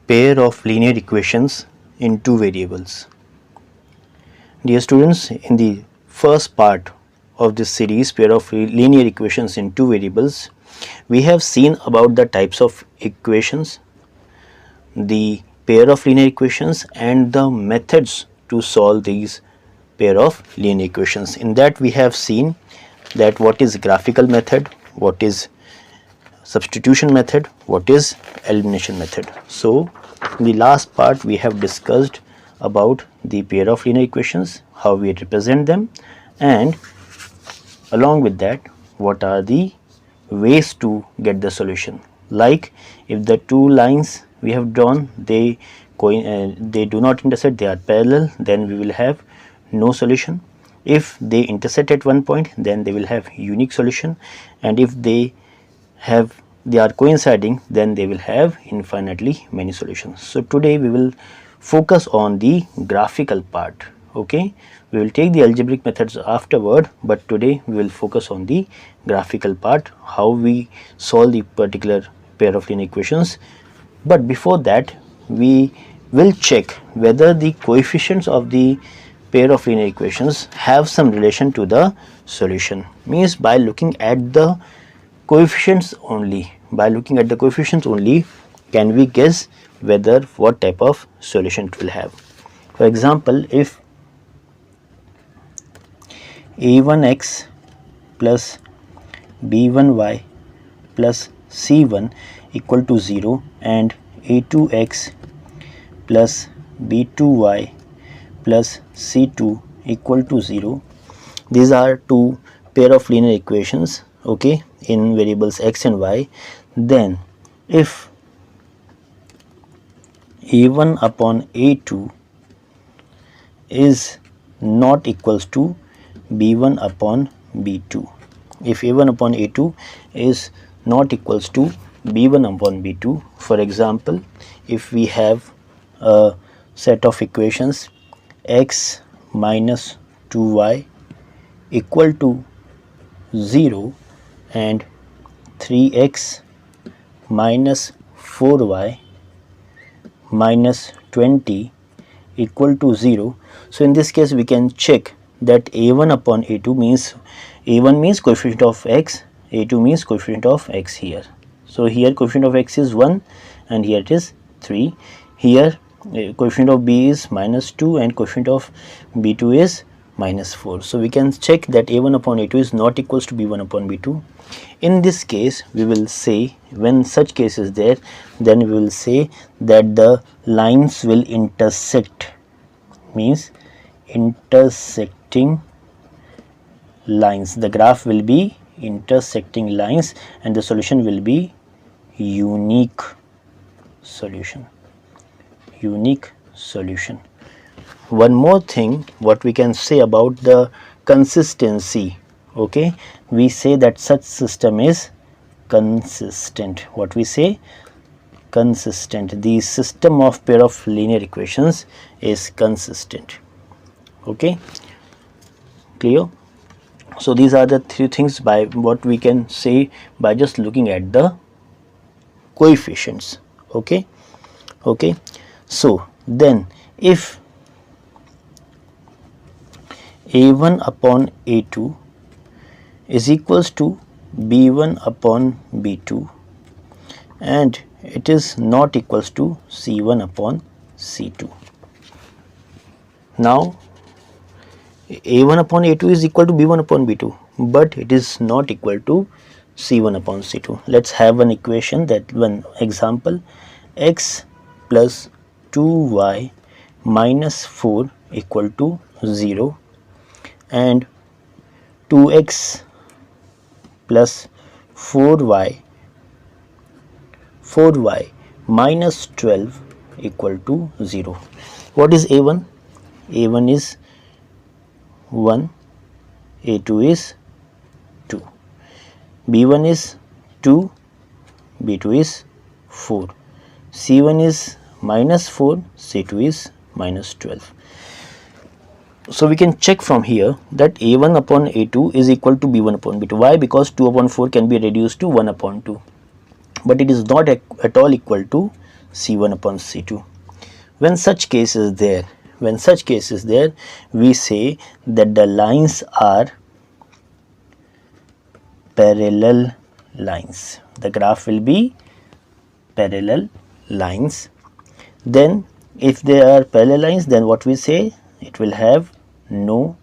pair of linear equations in two variables. Dear students, in the first part of this series, pair of linear equations in two variables, we have seen about the types of equations, the pair of linear equations and the methods to solve these pair of linear equations. In that we have seen that what is graphical method, what is substitution method, what is elimination method. So in the last part we have discussed about the pair of linear equations, how we represent them, and along with that what are the ways to get the solution. Like if the two lines we have drawn they do not intersect, they are parallel, then we will have no solution. If they intersect at one point, then they will have unique solution, and if they are coinciding, then they will have infinitely many solutions. So today we will focus on the graphical part. Okay, we will take the algebraic methods afterward, but today we will focus on the graphical part, how we solve the particular pair of linear equations. But before that we will check whether the coefficients of the pair of linear equations have some relation to the solution. Means by looking at the coefficients only, can we guess whether what type of solution it will have. For example, if a1x plus b1y plus c1 equal to 0 and a2x plus b2y plus c2 equal to 0, these are two pair of linear equations, okay, in variables x and y. Then if a1 upon a2 is not equals to b1 upon b2, if a1 upon a2 is not equals to b1 upon b2, for example, if we have a set of equations x minus 2y equal to 0 and 3x minus 4y minus 20 equal to 0. So in this case we can check that a1 upon a2 means a1 means coefficient of x, a2 means coefficient of x here. So here coefficient of x is 1 and here it is 3. Here coefficient of b is minus 2 and coefficient of b2 is minus 4. So we can check that a1 upon a2 is not equals to b1 upon b2. In this case we will say, when such case is there, then we will say that the lines will intersect, means intersecting lines, the graph will be intersecting lines and the solution will be unique solution. One more thing what we can say about the consistency, okay, we say that such system is consistent. What we say? Consistent. The system of pair of linear equations is consistent. Okay, clear? So these are the three things by what we can say by just looking at the coefficients. Okay. So then if a1 upon a2 is equals to b1 upon b2 and it is not equals to c1 upon c2. Now a1 upon a2 is equal to b1 upon b2, but it is not equal to c1 upon c2. Let's have an equation, that one example, x plus 2y minus 4 equal to 0 and 2x plus 4y minus 12 equal to 0. What is a1? a1 is 1, a2 is 2, b1 is 2, b2 is 4, c1 is minus 4, c2 is minus 12. So we can check from here that a1 upon a2 is equal to b1 upon b2. Why? Because 2 upon 4 can be reduced to 1 upon 2, but it is not at all equal to C1 upon C2. When such case is there, we say that the lines are parallel lines. The graph will be parallel lines. Then if they are parallel lines, then what we say, it will have no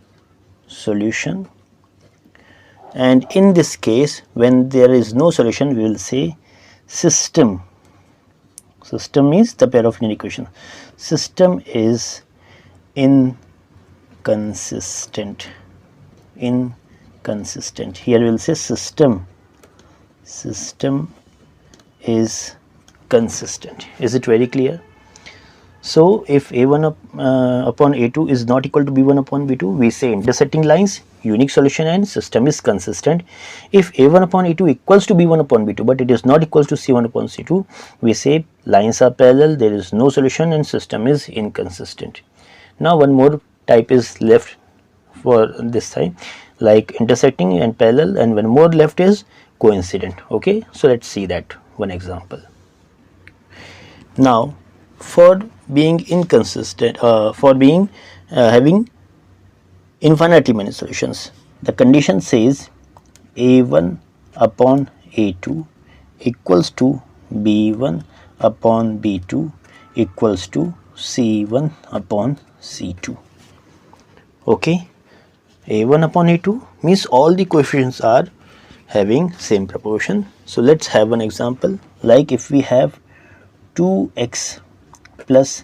solution. And in this case, when there is no solution, we will say system means the pair of linear equation, system is inconsistent. Here we will say system is consistent. Is it very clear? So if A1 upon A2 is not equal to B1 upon B2, we say intersecting lines, unique solution, and system is consistent. If A1 upon A2 equals to B1 upon B2 but it is not equals to C1 upon C2, we say lines are parallel, there is no solution, and system is inconsistent. Now one more type is left for this time, like intersecting and parallel, and one more left is coincident. Okay, so let's see that one example. Now for being inconsistent, having infinitely many solutions, the condition says A1 upon A2 equals to B1 upon B2 equals to C1 upon C2. Okay, A1 upon A2 means all the coefficients are having same proportion. So let's have an example, like if we have 2x plus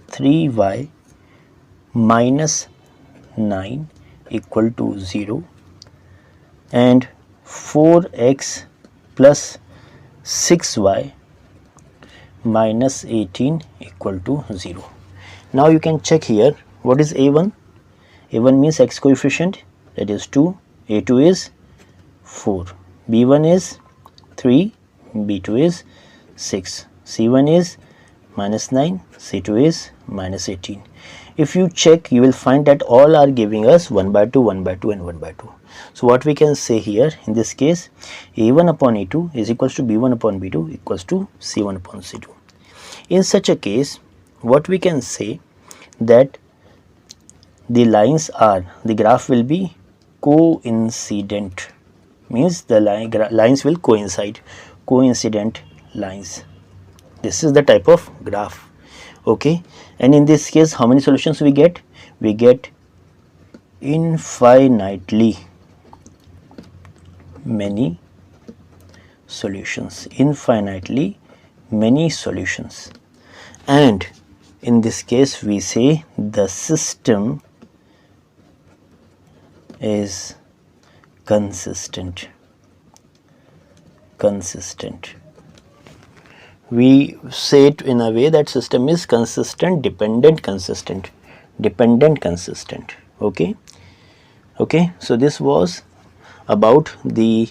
3y minus 9 equal to 0 and 4x plus 6y minus 18 equal to 0. Now you can check here what is A1. A1 means x coefficient, that is 2, A2 is 4, B1 is 3, B2 is 6, C1 is minus 9, C2 is minus 18. If you check, you will find that all are giving us 1 by 2, 1 by 2 and 1 by 2. So what we can say here in this case, A1 upon A2 is equals to B1 upon B2 equals to C1 upon C2. In such a case, what we can say, that the lines are, the graph will be coincident, means the lines will coincide, coincident lines. This is the type of graph. Okay, and in this case how many solutions we get? We get infinitely many solutions, and in this case we say the system is consistent. We say it in a way that system is consistent, dependent consistent. Okay, so this was about the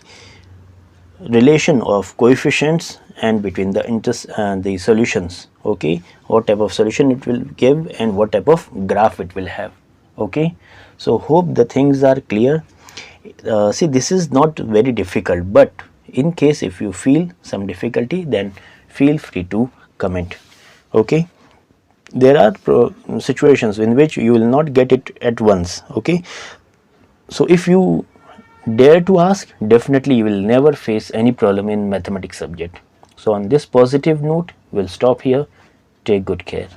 relation of coefficients and between the solutions. Okay, what type of solution it will give and what type of graph it will have. Okay, so hope the things are clear. See, this is not very difficult, but in case if you feel some difficulty, then feel free to comment. Okay, there are situations in which you will not get it at once. Okay, so if you dare to ask, definitely you will never face any problem in mathematics subject. So on this positive note, we'll stop here. Take good care.